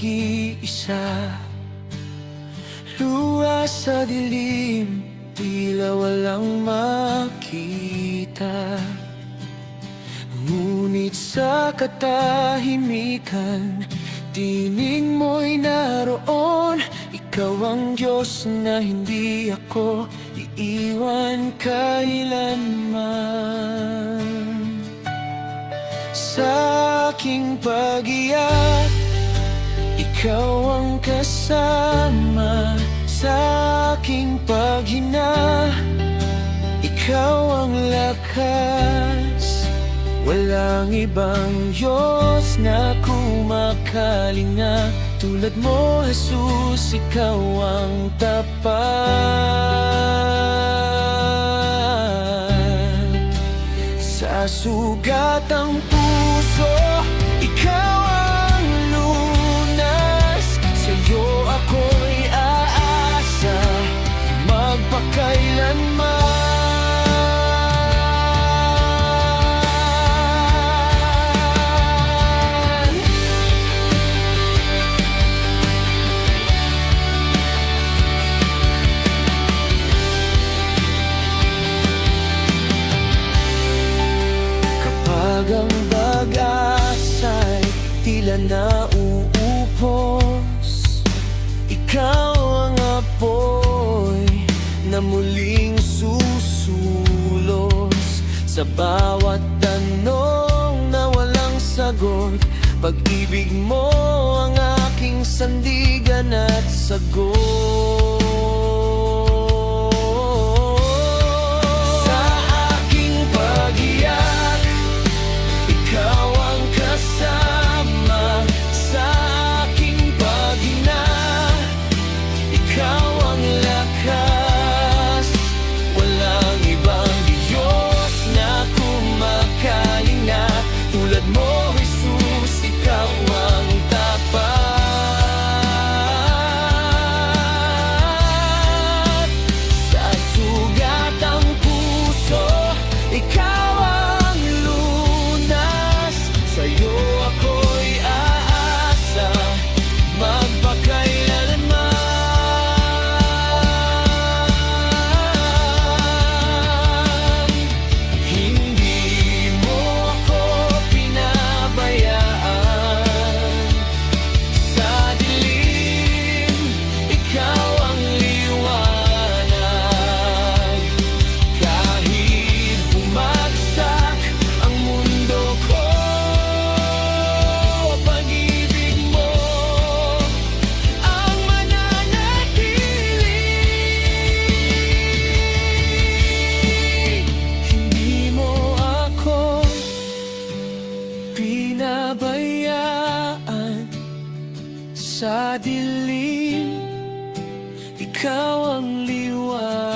nag-iisa. Luha sa dilim, tila walang makita. Ngunit sa katahimikan, tinig mo'y naroon. Ikaw ang Diyos na hindi ako iiwan kailanman. Sa aking pag-iyak, ikaw ang kasama. Sa aking paghina, ikaw ang lakas. Walang ibang Diyos na kumakalinga. Tulad mo, Jesus, ikaw ang tapat. Sa sugat ang puso, ikaw ang lunas. Sa'yo ako'y aasa, magpakailanman. Ang pag-asa'y tila nauupos, ikaw ang apoy na muling susulos. Sa bawat tanong na walang sagot, pag-ibig mo ang aking sandigan at sagot. Pinabayaan sa dilim, ikaw ang liwanag.